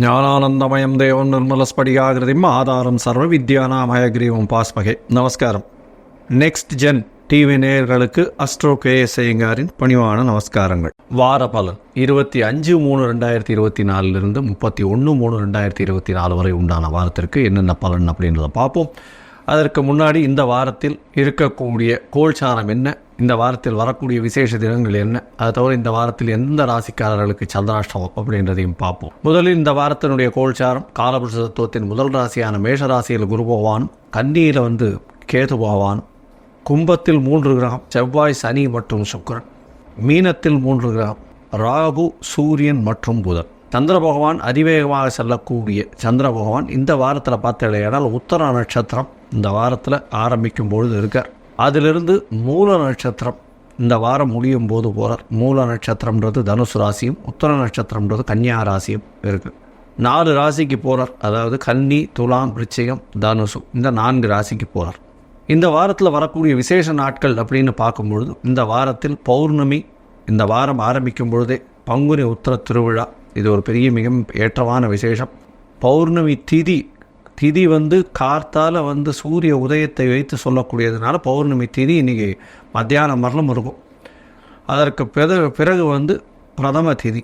ஞானானந்தமயம் தேவம் நிர்மலஸ்படிகாகிருதிம் ஆதாரம் சர்வ வித்யானாமயக்ரீவம் பாஸ்மகே. நமஸ்காரம். நெக்ஸ்ட் ஜென் டிவி நேயர்களுக்கு அஸ்ட்ரோ கேஎஸ் ஐயங்காரின் பணிவான நமஸ்காரங்கள். வார பலன் 25/3/2024 31/3/2024 வரை உண்டான வாரத்திற்கு என்னென்ன பலன் அப்படின்றத பார்ப்போம். அதற்கு முன்னாடி இந்த வாரத்தில் இருக்கக்கூடிய கோல்சாரம் என்ன, இந்த வாரத்தில் வரக்கூடிய விசேஷ தினங்கள் என்ன, அதை தவிர இந்த வாரத்தில் எந்த ராசிக்காரர்களுக்கு சந்திராஷ்டமம் அப்படின்றதையும் பார்ப்போம். முதலில் இந்த வாரத்தினுடைய கோல்சாரம் காலபுருஷ தத்துவத்தின் முதல் ராசியான மேஷ ராசியில் குரு பகவான், கன்னியில் கேது பகவான், கும்பத்தில் 3 கிரகம் செவ்வாய், சனி மற்றும் சுக்கிரன், மீனத்தில் 3 கிரகம் ராகு, சூரியன் மற்றும் புதன். சந்திர பகவான் அதிவேகமாக செல்லக்கூடிய சந்திர பகவான் இந்த வாரத்தில் பார்த்தடையானால் உத்தர நட்சத்திரம் இந்த வாரத்தில் ஆரம்பிக்கும் பொழுது இருக்கார். அதிலிருந்து மூல நட்சத்திரம் இந்த வாரம் முடியும் போது போகிறார். மூல நட்சத்திரம்ன்றது தனுசு ராசியும், உத்தர நட்சத்திரம்ன்றது கன்னியா ராசியும் இருக்குது. 4 ராசிக்கு போகிறார். அதாவது கன்னி, துலாம், விருச்சிகம், தனுசு, இந்த 4 ராசிக்கு போகிறார். இந்த வாரத்தில் வரக்கூடிய விசேஷ நாட்கள் அப்படின்னு பார்க்கும்பொழுது இந்த வாரத்தில் பௌர்ணமி இந்த வாரம் ஆரம்பிக்கும் பொழுதே பங்குனி உத்திர திருவிழா, இது ஒரு பெரிய மிக ஏற்றமான விசேஷம். பௌர்ணமி திதி கார்த்தால சூரிய உதயத்தை வைத்து சொல்லக்கூடியதுனால பௌர்ணமி திதி இன்றைக்கி மத்தியானம் வரலும் இருக்கும். அதற்கு பிறகு பிரதம திதி,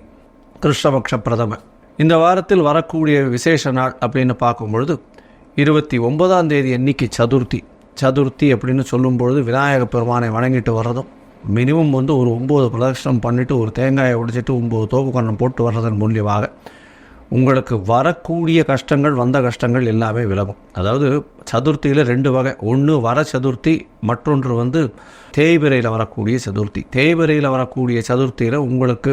கிருஷ்ணபக்ஷ பிரதம. இந்த வாரத்தில் வரக்கூடிய விசேஷ நாள் அப்படின்னு பார்க்கும்பொழுது 29ஆம் தேதி அன்னைக்கு சதுர்த்தி அப்படின்னு சொல்லும்பொழுது விநாயக பெருமானை வணங்கிட்டு வர்றதும், மினிமம் ஒரு 9 பிரதட்சணம் பண்ணிவிட்டு ஒரு தேங்காயை உடைச்சிட்டு 9 தோப்பு கண்ணம் போட்டு வர்றதன் மூலியமாக உங்களுக்கு வரக்கூடிய கஷ்டங்கள், வந்த கஷ்டங்கள் எல்லாமே விலகும். அதாவது சதுர்த்தியில் 2 வகை. ஒன்று வர சதுர்த்தி, மற்றொன்று தேய்பிரையில் வரக்கூடிய சதுர்த்தி. தேய்பிரையில் வரக்கூடிய சதுர்த்தியில் உங்களுக்கு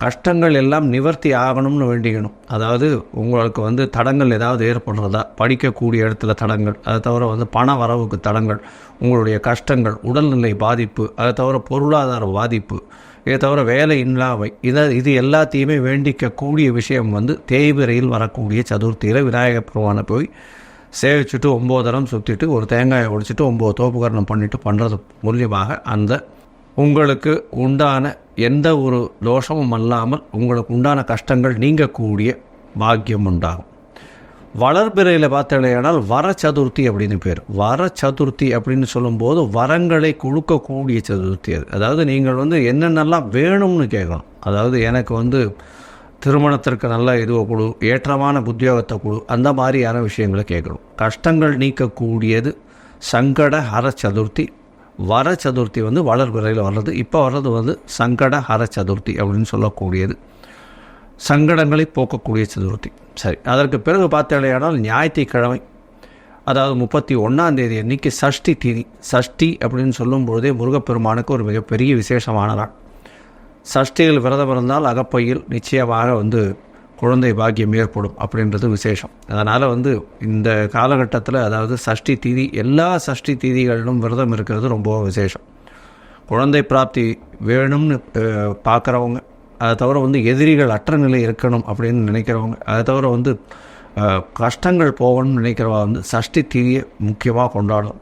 கஷ்டங்கள் எல்லாம் நிவர்த்தி ஆகணும்னு வேண்டிக்கணும். அதாவது உங்களுக்கு தடங்கள் ஏதாவது ஏற்படுறதா, படிக்கக்கூடிய இடத்துல தடங்கள், அதை தவிர பண வரவுக்கு தடங்கள், உங்களுடைய கஷ்டங்கள், உடல்நிலை பாதிப்பு, அதை தவிர பொருளாதார பாதிப்பு, இதை தவிர வேலை இல்லாமை, இது எல்லாத்தையுமே வேண்டிக்கக்கூடிய விஷயம் தேய்பிரையில் வரக்கூடிய சதுர்த்தியில் விநாயகர் பெருமானை போய் சேவிச்சுட்டு 9 தரம் சுற்றிட்டு ஒரு தேங்காயை உடைச்சிட்டு 9 தோப்புக்கரணம் பண்ணிவிட்டு பண்ணுறது மூலியமாக அந்த உங்களுக்கு உண்டான எந்த ஒரு தோஷமும் அல்லாமல் உங்களுக்கு உண்டான கஷ்டங்கள் நீங்கக்கூடிய பாக்கியம் உண்டாகும். வளர்பிறையில் பார்த்தீங்கன்னா வர சதுர்த்தி அப்படின்னு பேர். வர சதுர்த்தி அப்படின்னு சொல்லும்போது வரங்களை கொடுக்கக்கூடிய சதுர்த்தி அது. அதாவது நீங்கள் என்னென்னலாம் வேணும்னு கேட்கணும். அதாவது எனக்கு திருமணத்திற்கு நல்ல இதுவை கொடு, ஏற்றமான உத்தியோகத்தை கொடு, அந்த மாதிரியான விஷயங்களை கேட்கணும். கஷ்டங்கள் நீக்கக்கூடியது சங்கட ஹர சதுர்த்தி. வர சதுர்த்தி வளர்பிறையில் வர்றது. இப்போ வர்றது சங்கட ஹர சதுர்த்தி அப்படின்னு சொல்லக்கூடியது, சங்கடங்களை போக்கக்கூடிய சதுர்த்தி. சரி, அதற்கு பிறகு பார்த்தீங்கன்னா ஞாயிற்றுக்கிழமை, அதாவது 31ஆம் தேதி அன்றைக்கி சஷ்டி திதி. சஷ்டி அப்படின்னு சொல்லும்பொழுதே முருகப்பெருமானுக்கு ஒரு மிகப்பெரிய விசேஷமான நாள். சஷ்டியில் விரதம் இருந்தால் அகப்பையில் நிச்சயமாக குழந்தை பாக்கியம் ஏற்படும் அப்படின்றது விசேஷம். அதனால் இந்த காலகட்டத்தில், அதாவது சஷ்டி திதி, எல்லா சஷ்டி திதிகளிலும் விரதம் இருக்கிறது ரொம்ப விசேஷம். குழந்தை பிராப்தி வேணும்னு பார்க்குறவங்க, அதை தவிர எதிரிகள் அற்ற நிலை இருக்கணும் அப்படின்னு நினைக்கிறவங்க, அதை தவிர கஷ்டங்கள் போகணும்னு நினைக்கிறவா சஷ்டி திதியை முக்கியமாக கொண்டாடணும்.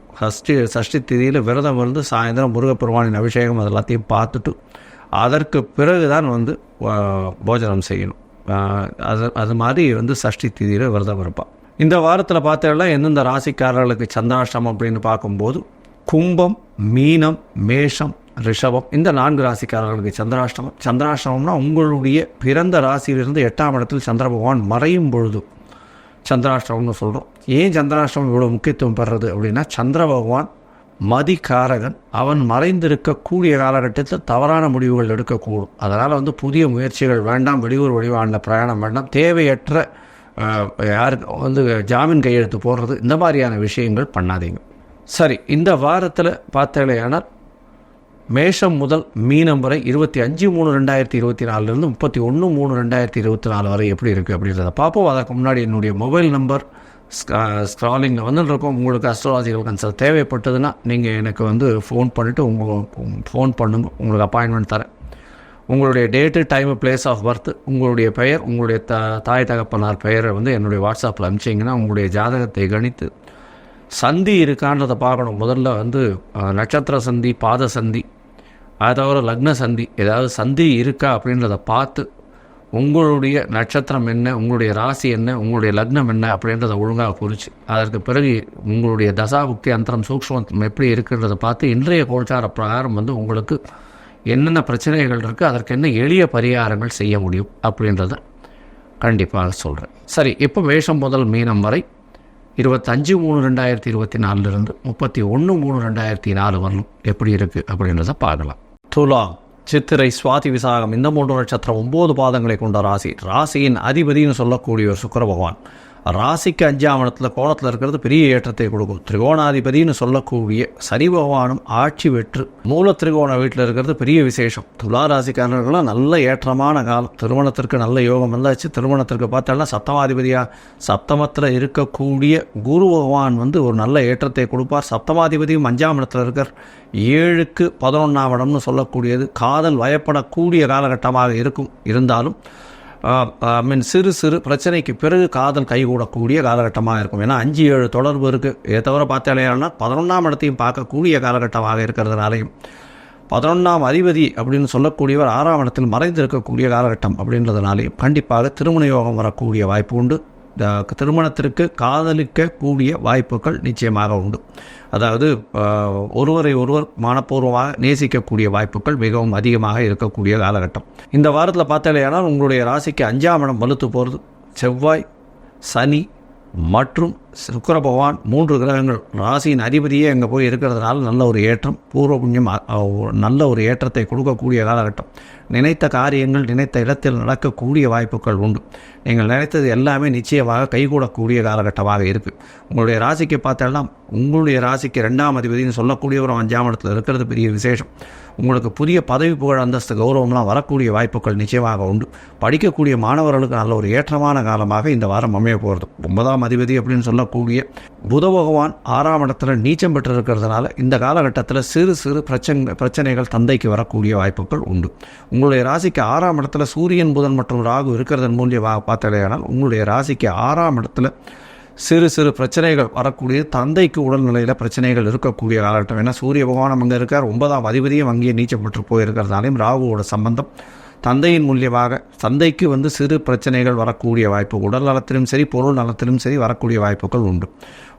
சஷ்டி திதியில் விரதம் சாயந்தரம் முருகப்பெருமானின் அபிஷேகம் அது எல்லாத்தையும் பார்த்துட்டு அதற்கு பிறகு தான் போஜனம் செய்யணும். அது மாதிரி சஷ்டி திதியில் விரதம் இருப்பான். இந்த வாரத்தில் பார்த்தீங்கன்னா எந்தெந்த ராசிக்காரர்களுக்கு சந்திராஷ்டமம் அப்படின்னு பார்க்கும்போது கும்பம், மீனம், மேஷம், ரிஷபம், இந்த 4 ராசிக்காரர்களுக்கு சந்திராஷ்டமம். சந்திராஷ்டமம்னா உங்களுடைய பிறந்த ராசியிலிருந்து 8ஆம் இடத்தில் சந்திர பகவான் மறையும் பொழுது சந்திராஷ்டமம்னு சொல்கிறோம். ஏன் சந்திராஷ்டமம் இவ்வளோ முக்கியத்துவம் பெறுறது அப்படின்னா, சந்திர பகவான் மதிகாரகன். அவன் மறைந்திருக்கக்கூடிய காலகட்டத்தில் தவறான முடிவுகள் எடுக்கக்கூடும். அதனால் புதிய முயற்சிகள் வேண்டாம், வெளியூர் வெளிவான பிரயாணம் வேண்டாம், தேவையற்ற யாருக்கு ஜாமீன் கையெழுத்து போடுறது, இந்த மாதிரியான விஷயங்கள் பண்ணாதீங்க. சரி, இந்த வாரத்தில் பார்த்தீங்கன்னா மேஷம் முதல் மீனம் வரை 25/3/2024 31/3/2024 வரை எப்படி இருக்குது அப்படின்றத பார்ப்போம். அதற்கு முன்னாடி என்னுடைய மொபைல் நம்பர் ஸ்க்ராலிங்கில் இருக்கோம். உங்களுக்கு அஸ்ட்ராலஜிக்கல் கன்சல்ட் தேவைப்பட்டதுன்னா நீங்கள் எனக்கு ஃபோன் பண்ணிவிட்டு ஃபோன் பண்ணுங்க, உங்களுக்கு அப்பாயின்மெண்ட் தரேன். உங்களுடைய date, time, place of birth, உங்களுடைய பெயர், உங்களுடைய தாய் தகப்பனார் பெயரை என்னுடைய வாட்ஸ்அப்பில் அனுப்பிச்சிங்கன்னா உங்களுடைய ஜாதகத்தை கணித்து சந்தி இருக்கான்றதை பார்க்கணும். முதல்ல நட்சத்திர சந்தி, பாத சந்தி, அதை தவிர லக்ன சந்தி, ஏதாவது சந்தி இருக்கா அப்படின்றத பார்த்து உங்களுடைய நட்சத்திரம் என்ன, உங்களுடைய ராசி என்ன, உங்களுடைய லக்னம் என்ன அப்படின்றத ஒழுங்காக குறித்து அதற்கு பிறகு உங்களுடைய தசாபுக்தி அந்தரம் சூக்ஷ்மம் எப்படி இருக்குன்றதை பார்த்து இன்றைய கோல்சார பிரகாரம் வந்து உங்களுக்கு என்னென்ன பிரச்சனைகள் இருக்குது, அதற்கு என்ன எளிய பரிகாரங்கள் செய்ய முடியும் அப்படின்றத கண்டிப்பாக சொல்கிறேன். சரி, இப்போ மேஷம் முதல் மீனம் வரை 25/3/2024 31/3/2004 வரலும் எப்படி இருக்குது அப்படின்றத பார்க்கலாம். துலா, சித்திரை, சுவாதி, விசாகம் இந்த 3 நட்சத்திரம் 9 பாதங்களை கொண்ட ராசி. ராசியின் அதிபதினு சொல்லக்கூடிய சுக்கிர பகவான் ராசிக்கு 5ஆம் இடத்துல கோணத்தில் இருக்கிறது பெரிய ஏற்றத்தை கொடுக்கும். திரிகோணாதிபதினு சொல்லக்கூடிய சனி பகவானும் ஆட்சி பெற்று மூல திரிகோண வீட்டில் இருக்கிறது பெரிய விசேஷம். துலா ராசிக்காரர்களாம் நல்ல ஏற்றமான காலம். திருமணத்திற்கு நல்ல யோகம் வந்தாச்சு. திருமணத்திற்கு பார்த்தாலும் சப்தமாதிபதியாக சப்தமத்தில் இருக்கக்கூடிய குரு பகவான் வந்து ஒரு நல்ல ஏற்றத்தை கொடுப்பார். சப்தமாதிபதியும் 5ஆம் இடத்துல இருக்கார். 7க்கு 11ஆம் இடம்னு சொல்லக்கூடியது காதல் வயப்படக்கூடிய காலகட்டமாக இருந்தாலும் சிறு சிறு பிரச்சனைக்கு பிறகு காதல் கைகூடக்கூடிய காலகட்டமாக இருக்கும். ஏன்னா 5-7 தொடர்பு இருக்குது. இதை தவிர பார்த்தாலேனா 11ஆம் இடத்தையும் பார்க்கக்கூடிய காலகட்டமாக இருக்கிறதுனாலையும் 11ஆம் அதிபதி அப்படின்னு சொல்லக்கூடியவர் 6ஆம் இடத்தில் மறைந்திருக்கக்கூடிய காலகட்டம் அப்படின்றதுனாலையும் கண்டிப்பாக திருமண யோகம் வரக்கூடிய வாய்ப்பு உண்டு. திருமணத்திற்கு காதலிக்கக்கூடிய வாய்ப்புகள் நிச்சயமாக உண்டு. அதாவது ஒருவரை ஒருவர் மனப்பூர்வமாக நேசிக்கக்கூடிய வாய்ப்புகள் மிகவும் அதிகமாக இருக்கக்கூடிய காலகட்டம். இந்த வாரத்தில் பார்த்தாலேயானால் உங்களுடைய ராசிக்கு 5ஆம் இடம் வலுத்து போகிறது. செவ்வாய், சனி மற்றும் சுக்கிர பகவான் 3 கிரகங்கள் ராசியின் அதிபதியே அங்கே போய் இருக்கிறதுனால நல்ல ஒரு ஏற்றம், பூர்வ புண்ணியம் நல்ல ஒரு ஏற்றத்தை கொடுக்கக்கூடிய காலகட்டம். நினைத்த காரியங்கள் நினைத்த இடத்தில் நடக்கக்கூடிய வாய்ப்புகள் உண்டு. நீங்கள் நினைத்தது எல்லாமே நிச்சயமாக கைகூடக்கூடிய காலகட்டமாக இருக்குது. உங்களுடைய ராசிக்கு பார்த்தாலும் உங்களுடைய ராசிக்கு 2ஆம் அதிபதினு சொல்லக்கூடியவரும் 5ஆம் இடத்துல இருக்கிறது பெரிய விசேஷம். உங்களுக்கு புதிய பதவி புகழ் அந்தஸ்து கௌரவம்லாம் வரக்கூடிய வாய்ப்புகள் நிச்சயமாக உண்டு. படிக்கக்கூடிய மாணவர்களுக்கு நல்ல ஒரு ஏற்றமான காலமாக இந்த வாரம் அமைய போகிறது. 9ஆம் அதிபதி அப்படின்னு சொல்லக்கூடிய புத பகவான் 6ஆம் இடத்துல நீச்சம் பெற்று இருக்கிறதுனால இந்த காலகட்டத்தில் சிறு சிறு பிரச்சனைகள் தந்தைக்கு வரக்கூடிய வாய்ப்புகள் உண்டு. உங்களுடைய ராசிக்கு 6ஆம் இடத்துல சூரியன், புதன் மற்றும் ராகு இருக்கிறதன் மூலியமாக பார்த்தாலேயானால் உங்களுடைய ராசிக்கு 6ஆம் இடத்துல சிறு சிறு பிரச்சனைகள் வரக்கூடிய தந்தைக்கு உடல்நிலையில் பிரச்சனைகள் இருக்கக்கூடிய காலகட்டம். ஏன்னா சூரிய பகவான் அங்கே இருக்கார். 9ஆம் அதிபதியும் அங்கேயே நீச்சம் பெற்று போயிருக்கிறதுனாலையும் ராகுவோட சம்பந்தம் தந்தையின் மூலியமாக தந்தைக்கு வந்து சிறு பிரச்சனைகள் வரக்கூடிய வாய்ப்பு, உடல் நலத்திலும் சரி பொருள் நலத்திலும் சரி வரக்கூடிய வாய்ப்புகள் உண்டு.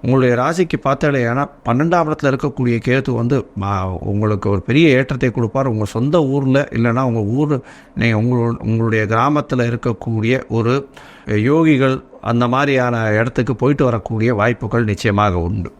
உங்களுடைய ராசிக்கு பார்த்தாலேனா 12ஆம் இடத்துல இருக்கக்கூடிய கேது வந்து உங்களுக்கு ஒரு பெரிய ஏற்றத்தை கொடுப்பார். உங்கள் சொந்த ஊரில் இல்லைன்னா உங்கள் ஊர் உங்களுடைய கிராமத்தில் இருக்கக்கூடிய ஒரு யோகிகள் அந்த மாதிரியான இடத்துக்கு போயிட்டு வரக்கூடிய வாய்ப்புகள் நிச்சயமாக உண்டு.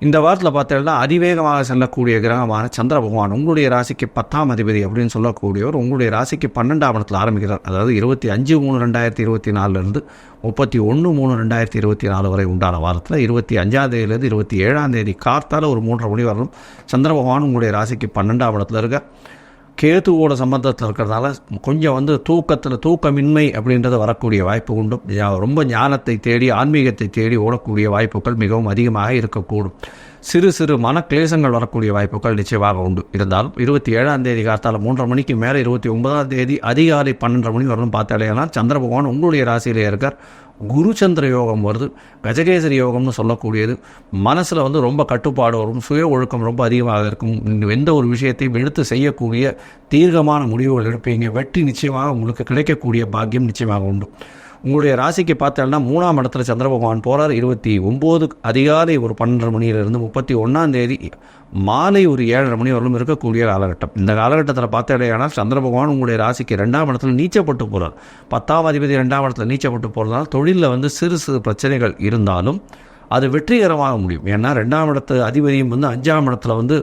இந்த வாரத்தில் பார்த்தீங்கன்னா அதிவேகமாக செல்லக்கூடிய கிரகமான சந்திர பகவான் உங்களுடைய ராசிக்கு 10ஆம் அதிபதி அப்படின்னு சொல்லக்கூடியவர் உங்களுடைய ராசிக்கு 12ஆம் இடத்துல ஆரம்பிக்கிறார். அதாவது 25/3/2024 31/3/2024 வரை உண்டான வாரத்தில் 25ஆம் தேதியிலிருந்து 27ஆம் தேதி கார்த்தால ஒரு 3:30 மணி வரலும் சந்திர பகவான் உங்களுடைய ராசிக்கு 12ஆம் இடத்துல இருக்க கேதுவோட சம்பந்தத்தில் இருக்கிறதால கொஞ்சம் வந்து தூக்கமின்மை அப்படின்றது வரக்கூடிய வாய்ப்பு உண்டு. ரொம்ப ஞானத்தை தேடி ஆன்மீகத்தை தேடி ஓடக்கூடிய வாய்ப்புகள் மிகவும் அதிகமாக இருக்கக்கூடும். சிறு சிறு மனக்லேசங்கள் வரக்கூடிய வாய்ப்புகள் நிச்சயமாக உண்டு. இருந்தாலும் 27ஆம் தேதி காத்தால 3:30 மணிக்கு மேலே 29ஆம் தேதி அதிகாலை 12:30 மணி வரலும் பார்த்தாலேனா சந்திர பகவான் உங்களுடைய ராசியிலே இருக்கார். குரு சந்திர யோகம் வருது. கஜகேசரி யோகம்னு சொல்லக்கூடியது. மனசில் வந்து ரொம்ப கட்டுப்பாடு வரும், சுய ஒழுக்கம் ரொம்ப அதிகமாக இருக்கும். எந்த ஒரு விஷயத்தையும் எடுத்து செய்யக்கூடிய தீர்க்கமான முடிவுகள் எடுப்பீங்க. வெற்றி நிச்சயமாக உங்களுக்கு கிடைக்கக்கூடிய பாக்கியம் நிச்சயமாக உண்டு. உங்களுடைய ராசிக்கு பார்த்தோம்னா 3ஆம் இடத்துல சந்திர பகவான் போகிறார். 29 அதிகாலை ஒரு 12:30 மணியிலிருந்து 31ஆம் தேதி மாலை ஒரு 7:30 மணி வரலும் இருக்கக்கூடிய காலகட்டம். இந்த காலகட்டத்தில் பார்த்தேனால் சந்திர பகவான் உங்களுடைய ராசிக்கு 2ஆம் இடத்துல நீச்சப்பட்டு போகிறார். 10ஆம் அதிபதி 2ஆம் இடத்துல நீச்சப்பட்டு போகிறதுனால தொழிலில் வந்து சிறு சிறு பிரச்சனைகள் இருந்தாலும் அது வெற்றிகரமாக முடியும். ஏன்னா 2ஆம் இடத்து அதிபதியும் வந்து 5ஆம் இடத்துல வந்து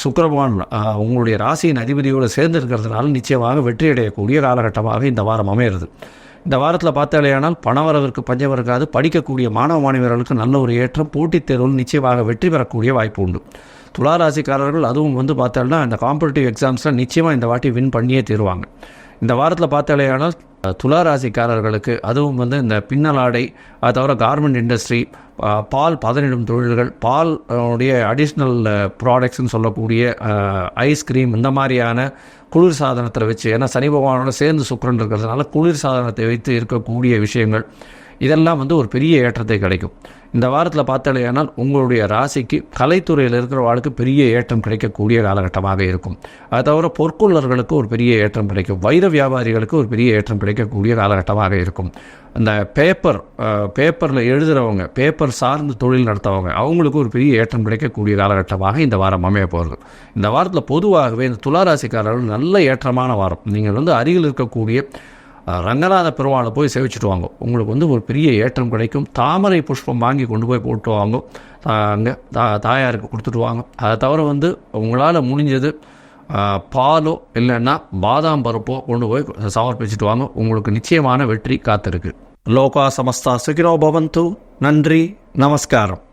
சுக்கிர பகவான் உங்களுடைய ராசியின் அதிபதியோடு சேர்ந்து இருக்கிறதுனால நிச்சயமாக வெற்றி அடையக்கூடிய காலகட்டமாக இந்த வாரம் அமையிறது. இந்த வாரத்தில் பார்த்தாலேயானால் பணவரவிற்கு பஞ்சம் இருக்காது. படிக்கக்கூடிய மாணவ மாணவர்களுக்கு நல்ல ஒரு ஏற்றம், போட்டித் தேர்வில் நிச்சயமாக வெற்றி பெறக்கூடிய வாய்ப்பு உண்டு. துலா ராசிக்காரர்கள் அதுவும் வந்து பார்த்தாலும் இந்த காம்படிட்டிவ் எக்ஸாம்ஸில் நிச்சயமாக இந்த வாட்டி வின் பண்ணியே தருவாங்க. இந்த வாரத்தில் பார்த்தாலேயானால் துலா ராசிக்காரர்களுக்கு அதுவும் வந்து இந்த பின்னலாடை, அது தவிர கார்மெண்ட் இண்டஸ்ட்ரி, பால் பதனிடும் தொழில்கள், பால் உடைய அடிஷ்னல் ப்ராடக்ட்ஸ்ன்னு சொல்லக்கூடிய ஐஸ்கிரீம், இந்த மாதிரியான குளிர் சாதனத்தில் வச்சு, ஏன்னா சனி பகவானோட சேர்ந்து சுக்கிரன் இருக்கிறதுனால குளிர் சாதனத்தை வைத்து இருக்கக்கூடிய விஷயங்கள், இதெல்லாம் வந்து ஒரு பெரிய ஏற்றத்தை கிடைக்கும். இந்த வாரத்தில் பார்த்தாலேயானால் உங்களுடைய ராசிக்கு கலைத்துறையில் இருக்கிறவர்களுக்கு பெரிய ஏற்றம் கிடைக்கக்கூடிய காலகட்டமாக இருக்கும். அது தவிர பொற்கொள்ளர்களுக்கு ஒரு பெரிய ஏற்றம் கிடைக்கும். வைர வியாபாரிகளுக்கு ஒரு பெரிய ஏற்றம் கிடைக்கக்கூடிய காலகட்டமாக இருக்கும். இந்த பேப்பரில் எழுதுகிறவங்க, பேப்பர் சார்ந்து தொழில் நடத்தவங்க, அவங்களுக்கு ஒரு பெரிய ஏற்றம் கிடைக்கக்கூடிய காலகட்டமாக இந்த வாரம் அமைய போகிறது. இந்த வாரத்தில் பொதுவாகவே இந்த துளாராசிக்காரர்கள் நல்ல ஏற்றமான வாரம். நீங்கள் வந்து அருகில் இருக்கக்கூடிய ரங்கநாத பெருமாளை போய் சேவிச்சுட்டு வாங்க. உங்களுக்கு வந்து ஒரு பெரிய ஏற்றம் கிடைக்கும். தாமரை புஷ்பம் வாங்கி கொண்டு போய் போட்டு வாங்க, அங்கே தாயாருக்கு கொடுத்துட்டு வாங்க. அதை தவிர வந்து உங்களால் முடிஞ்சது பாலோ இல்லைன்னா பாதாம் பருப்போ கொண்டு போய் சமர்ப்பிச்சுட்டு வாங்க. உங்களுக்கு நிச்சயமான வெற்றி காத்திருக்கு. லோகா சமஸ்தா சுகினோ பவந்து. நன்றி, நமஸ்காரம்.